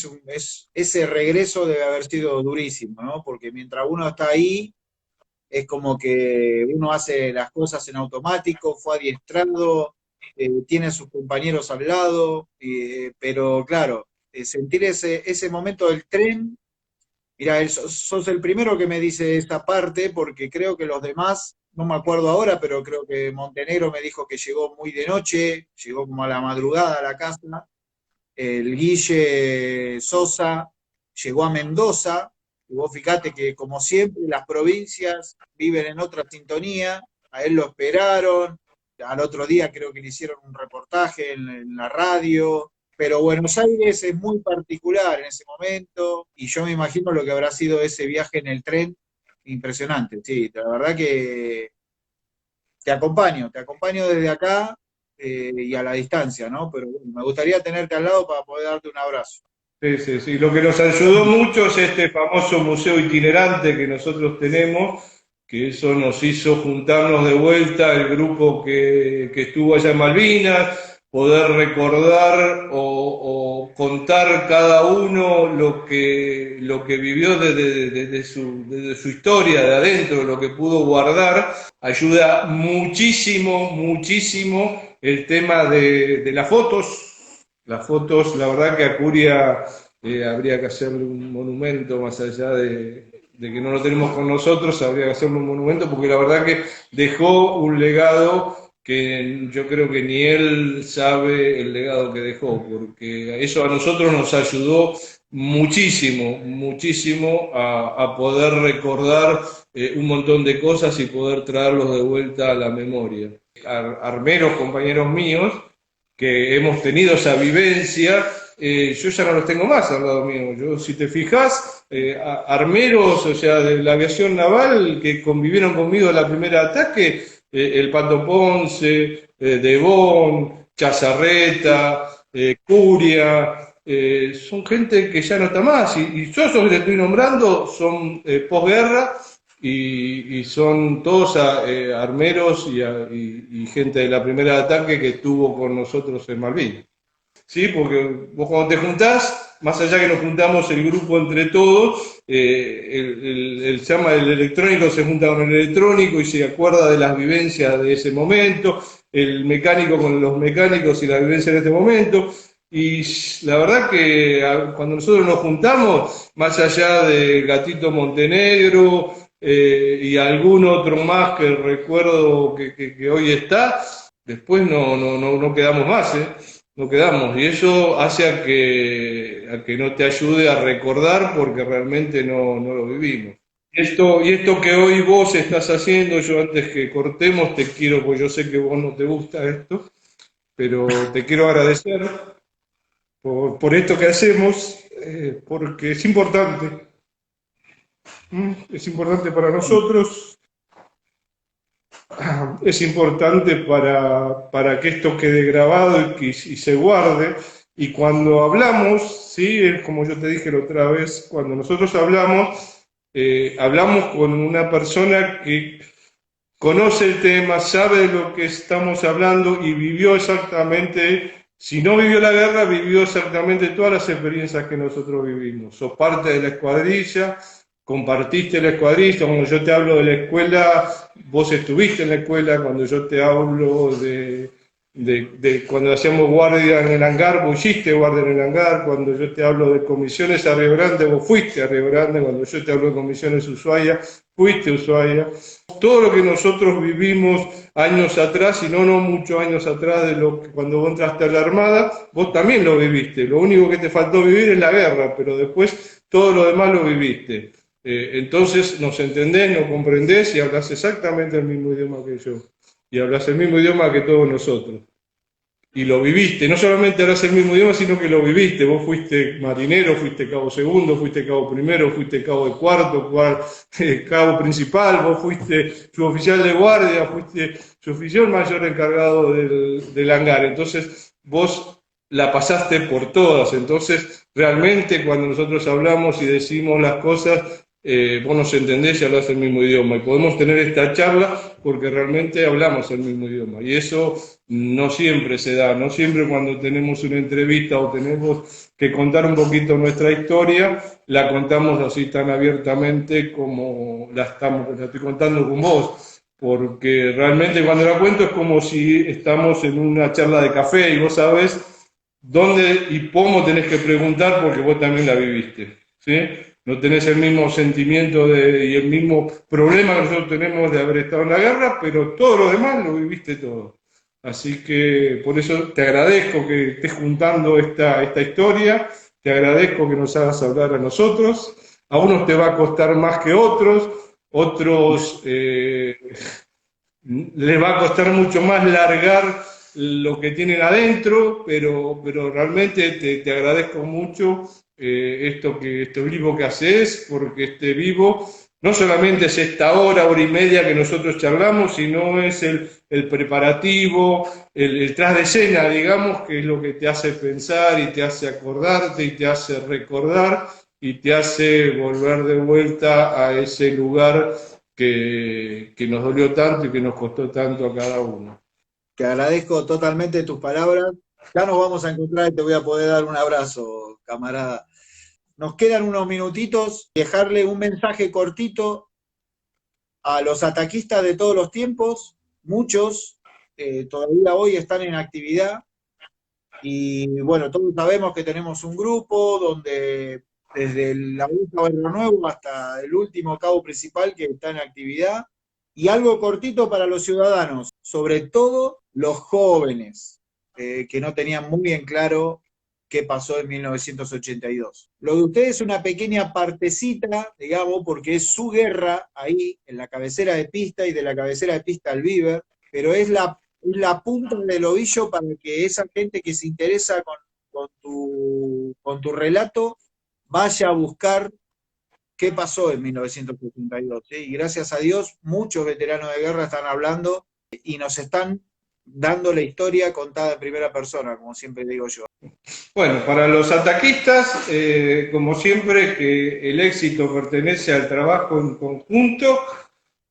S1: ese regreso debe haber sido durísimo, ¿no? Porque mientras uno está ahí, es como que uno hace las cosas en automático, fue adiestrado, tiene a sus compañeros al lado, pero claro, sentir ese momento del tren, mira, sos el primero que me dice esta parte, porque creo que los demás, no me acuerdo ahora, pero creo que Montenegro me dijo que llegó muy de noche, llegó como a la madrugada a la casa, el Guille Sosa llegó a Mendoza, y vos fíjate que como siempre las provincias viven en otra sintonía, a él lo esperaron, al otro día creo que le hicieron un reportaje en la radio, pero Buenos Aires es muy particular en ese momento, y yo me imagino lo que habrá sido ese viaje en el tren, impresionante, sí, la verdad que te acompaño desde acá y a la distancia, ¿no? Pero bueno, me gustaría tenerte al lado para poder darte un abrazo.
S2: Sí, sí, sí. Lo que nos ayudó mucho es este famoso museo itinerante que nosotros tenemos, que eso nos hizo juntarnos de vuelta el grupo que estuvo allá en Malvinas, poder recordar o contar cada uno lo que vivió desde su historia, de adentro, lo que pudo guardar, ayuda muchísimo, muchísimo el tema de las fotos. Las fotos, la verdad que a Curia habría que hacerle un monumento más allá de que no lo tenemos con nosotros, habría que hacerle un monumento porque la verdad que dejó un legado que yo creo que ni él sabe el legado que dejó, porque eso a nosotros nos ayudó muchísimo, muchísimo a poder recordar un montón de cosas y poder traerlos de vuelta a la memoria. Armeros, compañeros míos, que hemos tenido esa vivencia, yo ya no los tengo más al lado mío. Yo, si te fijas, armeros, o sea, de la aviación naval que convivieron conmigo en la primera ataque, el Pato Ponce, Devon, Chazarreta, Curia, son gente que ya no está más. Y yo esos que te estoy nombrando son posguerra y son todos armeros y gente de la primera ataque que estuvo con nosotros en Malvinas. ¿Sí? Porque vos cuando te juntás, más allá que nos juntamos el grupo entre todos, se llama el electrónico, se junta con el electrónico y se acuerda de las vivencias de ese momento, el mecánico con los mecánicos y las vivencias de este momento. Y la verdad que cuando nosotros nos juntamos, más allá de Gatito Montenegro y algún otro más que recuerdo que hoy está, después no quedamos más, ¿eh? no quedamos. Y eso hace a que no te ayude a recordar porque realmente no lo vivimos. Y esto que hoy vos estás haciendo, yo antes que cortemos te quiero, porque yo sé que vos no te gusta esto, pero te quiero agradecer por esto que hacemos, porque es importante para nosotros, es importante para que esto quede grabado y se guarde. Y cuando hablamos, sí, es como yo te dije la otra vez, cuando nosotros hablamos, hablamos con una persona que conoce el tema, sabe de lo que estamos hablando y vivió exactamente, si no vivió la guerra, vivió exactamente todas las experiencias que nosotros vivimos. Sos parte de la escuadrilla, compartiste la escuadrilla, cuando yo te hablo de la escuela, vos estuviste en la escuela, cuando yo te hablo de cuando hacíamos guardia en el hangar, vos hiciste guardia en el hangar, cuando yo te hablo de comisiones a Río Grande, vos fuiste a Río Grande, cuando yo te hablo de comisiones Ushuaia, fuiste a Ushuaia. Todo lo que nosotros vivimos años atrás, y no muchos años atrás de lo que cuando vos entraste a la Armada, vos también lo viviste. Lo único que te faltó vivir es la guerra, pero después todo lo demás lo viviste. Entonces nos entendés, nos comprendés y hablas exactamente el mismo idioma que yo. Y hablas el mismo idioma que todos nosotros. Y lo viviste, no solamente hablas el mismo idioma, sino que lo viviste. Vos fuiste marinero, fuiste cabo segundo, fuiste cabo primero, fuiste cabo de cuarto, cabo principal, vos fuiste su oficial de guardia, fuiste su oficial mayor encargado del hangar. Entonces vos la pasaste por todas. Entonces realmente cuando nosotros hablamos y decimos las cosas, vos nos entendés y hablas el mismo idioma. Y podemos tener esta charla porque realmente hablamos el mismo idioma. Y eso no siempre se da, no siempre cuando tenemos una entrevista o tenemos que contar un poquito nuestra historia, la contamos así tan abiertamente como la estoy contando con vos. Porque realmente cuando la cuento es como si estamos en una charla de café y vos sabés dónde y cómo tenés que preguntar porque vos también la viviste, ¿sí? No tenés el mismo sentimiento y el mismo problema que nosotros tenemos de haber estado en la guerra, pero todo lo demás lo viviste todo. Así que por eso te agradezco que estés juntando esta historia, te agradezco que nos hagas hablar a nosotros. A unos te va a costar más que otros les va a costar mucho más largar lo que tienen adentro, pero realmente te agradezco mucho este vivo que haces, porque este vivo no solamente es esta hora y media que nosotros charlamos, sino es el preparativo, el tras de escena, digamos, que es lo que te hace pensar y te hace acordarte y te hace recordar y te hace volver de vuelta a ese lugar que nos dolió tanto y que nos costó tanto a cada uno.
S1: Te agradezco totalmente tus palabras. Ya nos vamos a encontrar y te voy a poder dar un abrazo, camarada. Nos quedan unos minutitos, dejarle un mensaje cortito a los ataquistas de todos los tiempos. Muchos todavía hoy están en actividad y bueno, todos sabemos que tenemos un grupo donde desde la Augusto Barrio Nuevo hasta el último cabo principal que está en actividad. Y algo cortito para los ciudadanos, sobre todo los jóvenes, que no tenían muy bien claro qué pasó en 1982. Lo de ustedes es una pequeña partecita, digamos, porque es su guerra ahí, en la cabecera de pista y de la cabecera de pista al Viver, pero es la punta del ovillo para que esa gente que se interesa con tu relato vaya a buscar qué pasó en 1982. ¿Sí? Y gracias a Dios, muchos veteranos de guerra están hablando y nos están dando la historia contada en primera persona, como siempre digo yo.
S2: Bueno, para los ataquistas, como siempre, que el éxito pertenece al trabajo en conjunto,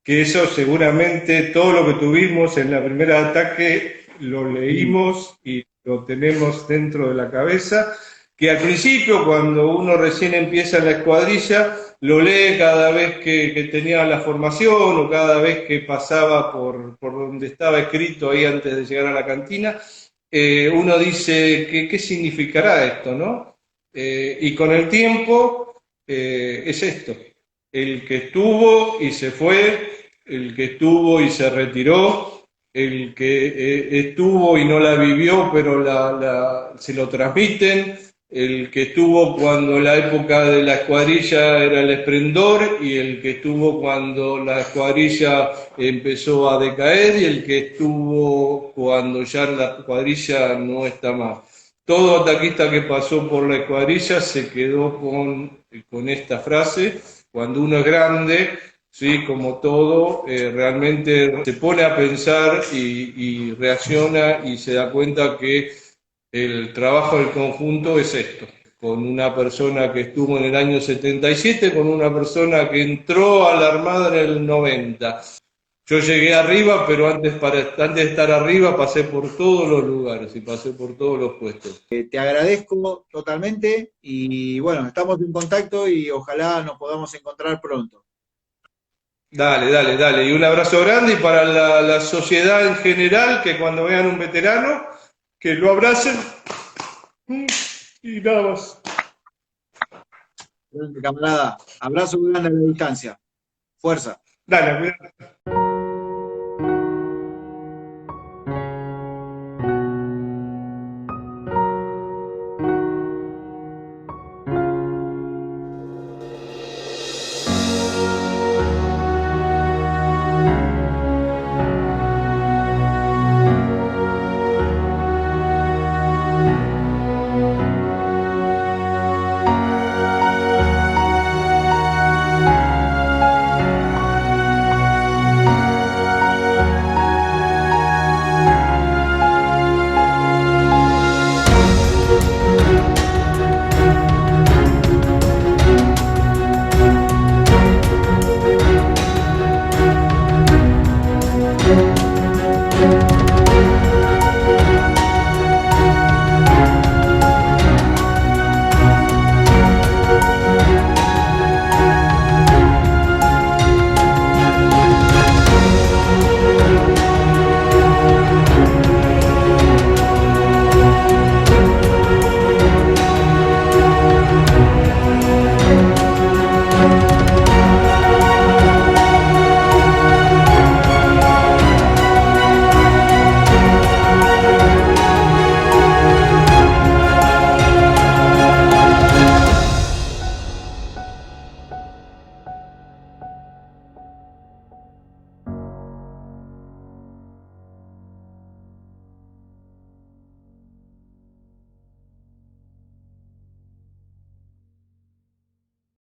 S2: que eso seguramente todo lo que tuvimos en la primera ataque lo leímos y lo tenemos dentro de la cabeza, que al principio, cuando uno recién empieza en la escuadrilla, lo lee cada vez que tenía la formación o cada vez que pasaba por donde estaba escrito ahí antes de llegar a la cantina, uno dice, ¿qué significará esto, no? Y con el tiempo es esto, el que estuvo y se fue, el que estuvo y se retiró, el que estuvo y no la vivió, pero se lo transmiten, el que estuvo cuando la época de la escuadrilla era el esplendor, y el que estuvo cuando la escuadrilla empezó a decaer, y el que estuvo cuando ya la escuadrilla no está más. Todo ataquista que pasó por la escuadrilla se quedó con esta frase: cuando uno es grande, sí, como todo, realmente se pone a pensar y reacciona y se da cuenta que el trabajo del conjunto es esto. Con una persona que estuvo en el año 77, con una persona que entró a la Armada en el 90. Yo llegué arriba, pero antes de estar arriba pasé por todos los lugares y pasé por todos los puestos.
S1: Te agradezco totalmente y bueno, estamos en contacto y ojalá nos podamos encontrar pronto.
S2: Dale, dale, dale. Y un abrazo grande, y para la sociedad en general, que cuando vean un veterano, que lo abracen y nada más.
S1: Camarada, abrazo grande a la distancia. Fuerza.
S2: Dale, cuidado.